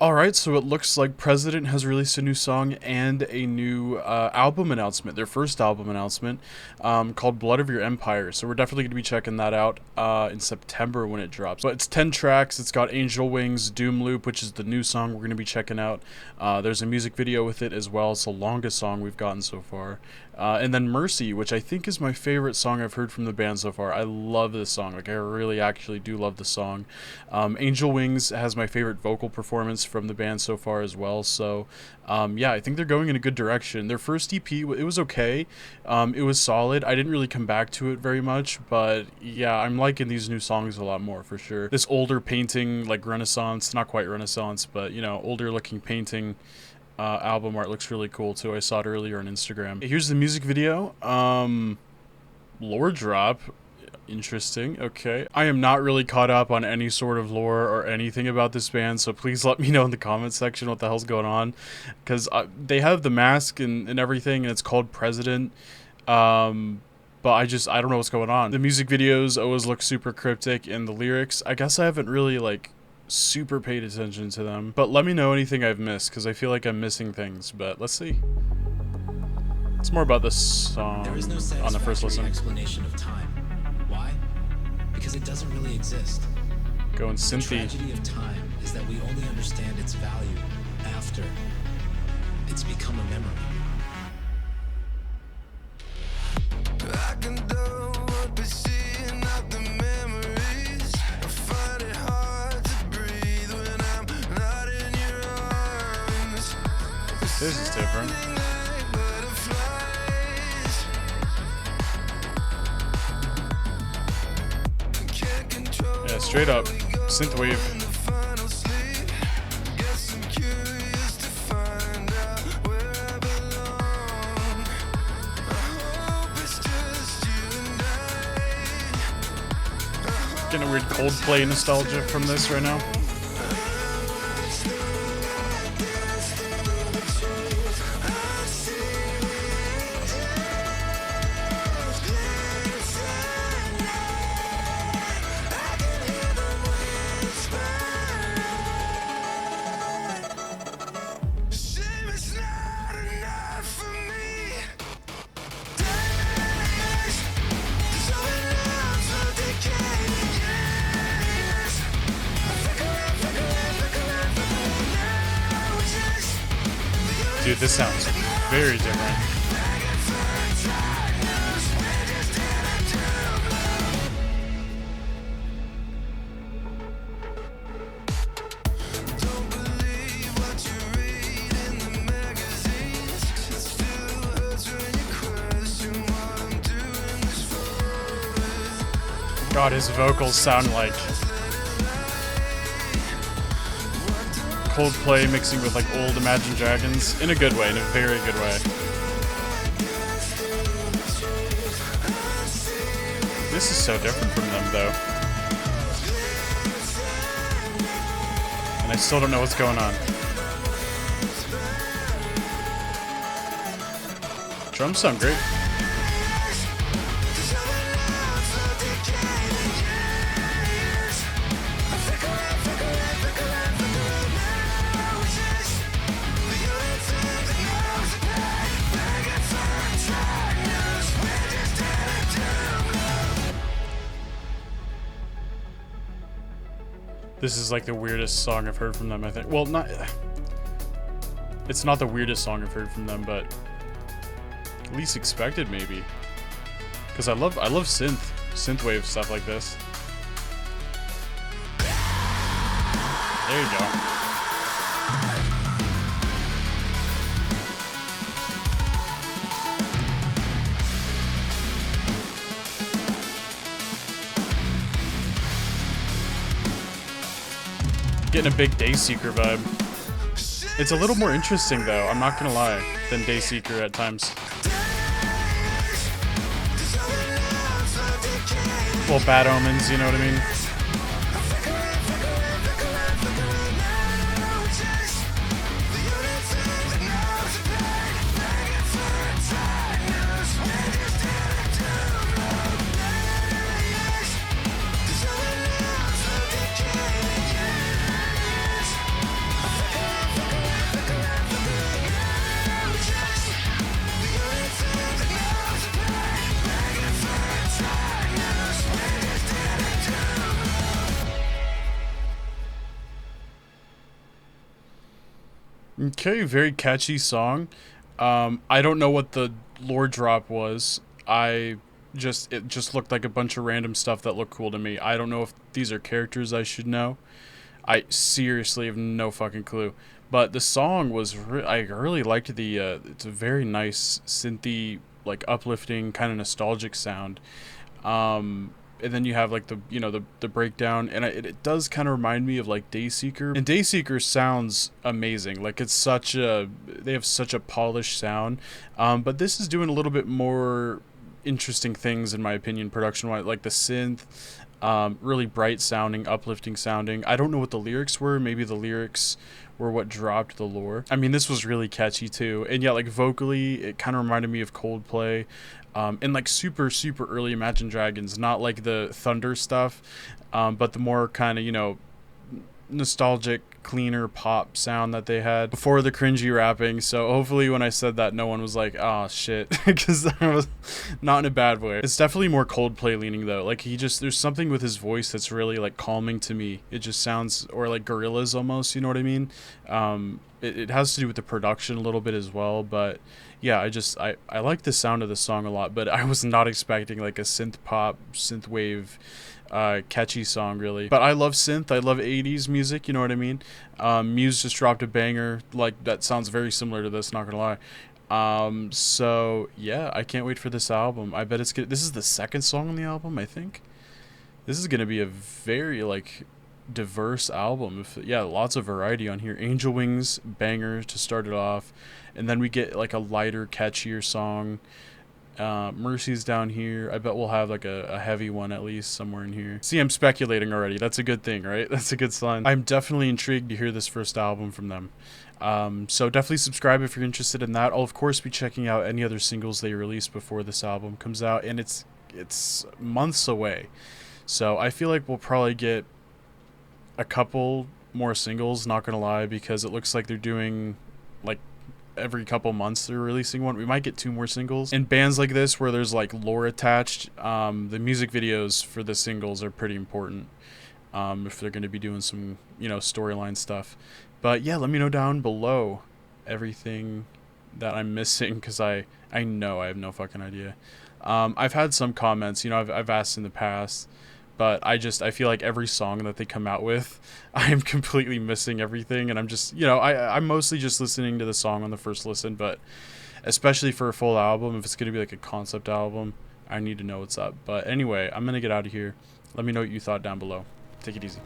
Alright, so it looks like President has released a new song and a new album announcement, their first album announcement, called Blood of Your Empire. So we're definitely going to be checking that out in September when it drops. But it's 10 tracks, it's got Angel Wings, Doom Loop, which is the new song we're going to be checking out. There's a music video with it as well, it's the longest song we've gotten so far. And then Mercy, which I think is my favorite song I've heard from the band so far. I love this song, like I really actually do love the song. Angel Wings has my favorite vocal performance from the band so far as well. So yeah, I think they're going in a good direction. Their first EP, it was okay. It was solid. I didn't really come back to it very much, but yeah, I'm liking these new songs a lot more for sure. This older painting, like Renaissance, not quite Renaissance, but you know, older looking painting album art looks really cool too. I saw it earlier on Instagram. Here's the music video. Lore drop. Interesting. Okay. I am not really caught up on any sort of lore or anything about this band, so please let me know in the comment section what the hell's going on. Because they have the mask and everything, and it's called President. But I don't know what's going on. The music videos always look super cryptic, and the lyrics, I guess I haven't really, like, super paid attention to them. But let me know anything I've missed, because I feel like I'm missing things. But let's see. It's more about this song There is no on the first listen. explanation of time. Why? Because it doesn't really exist. Going The synthy. tragedy of time is that we only understand its value after it's become a memory. I can do what we see, not the memories. I find it hard to breathe when I'm not in your arms. This is different. Like butterflies. Can't control Yeah, straight up. Synthwave. the final sleep. Guess I'm curious to find out where I belong. I hope it's just you and I. Getting a weird Coldplay nostalgia from this right now. Shame it's not enough for me. There's only love for decaying years. Now it's just Dude, this sounds very different. don't believe what you read in the magazines. It still hurts when you question what I'm doing this for. God, his vocals sound like Coldplay mixing with like old Imagine Dragons in a good way, in a very good way. This is so different from them though. And I still don't know what's going on. Drums sound great. This is like the weirdest song I've heard from them, I think. Well, not... It's not the weirdest song I've heard from them, but... least expected, maybe. Because I love synthwave stuff like this. There you go. Getting a big Dayseeker vibe. It's a little more interesting though, I'm not gonna lie, than Dayseeker at times. Well, Bad Omens, you know what I mean? Okay, very catchy song. I don't know what the lore drop was. It just looked like a bunch of random stuff that looked cool to me. I don't know if these are characters I should know. I seriously have no fucking clue. But the song was I really liked the it's a very nice synthy, like uplifting kind of nostalgic sound. And then you have like the the breakdown, and it does kind of remind me of like Dayseeker. And Dayseeker sounds amazing. Like they have such a polished sound. But this is doing a little bit more interesting things in my opinion, production wise, like the synth, really bright sounding, uplifting sounding. I don't know what the lyrics were. Maybe the lyrics were what dropped the lore. I mean, this was really catchy too, and yeah, like vocally, it kind of reminded me of Coldplay, and like super super early Imagine Dragons, not like the Thunder stuff, but the more kind of nostalgic, cleaner pop sound that they had before the cringy rapping. So hopefully when I said that, no one was like, oh shit, because I was not in a bad way. It's definitely more Coldplay leaning though. Like there's something with his voice that's really like calming to me. It just sounds, or like Gorillaz almost, you know what I mean? It has to do with the production a little bit as well, but yeah, I like the sound of the song a lot, but I was not expecting like a synth pop, synth wave, catchy song really. But I love synth. I love 80s music, you know what I mean? Muse just dropped a banger like that sounds very similar to this, not gonna lie. So yeah, I can't wait for this album. I bet it's good. This is the second song on the album, I think. This is gonna be a very like diverse album. Yeah, lots of variety on here. Angel Wings banger to start it off, and then we get like a lighter, catchier song. Mercy's down here. I bet we'll have like a heavy one at least somewhere in here. See, I'm speculating already. That's a good thing, right? That's a good sign. I'm definitely intrigued to hear this first album from them. So definitely subscribe if you're interested in that. I'll of course be checking out any other singles they release before this album comes out, and it's months away. So I feel like we'll probably get a couple more singles, not gonna lie, because it looks like they're doing like every couple months they're releasing one. We might get 2 more singles. In bands like this where there's like lore attached, the music videos for the singles are pretty important, if they're going to be doing some storyline stuff. But yeah, let me know down below everything that I'm missing, because I know I have no fucking idea. I've had some comments, I've asked in the past, but I feel like every song that they come out with, I'm completely missing everything, and I'm just, I'm mostly just listening to the song on the first listen, but especially for a full album, if it's going to be like a concept album, I need to know what's up. But anyway, I'm going to get out of here. Let me know what you thought down below. Take it easy.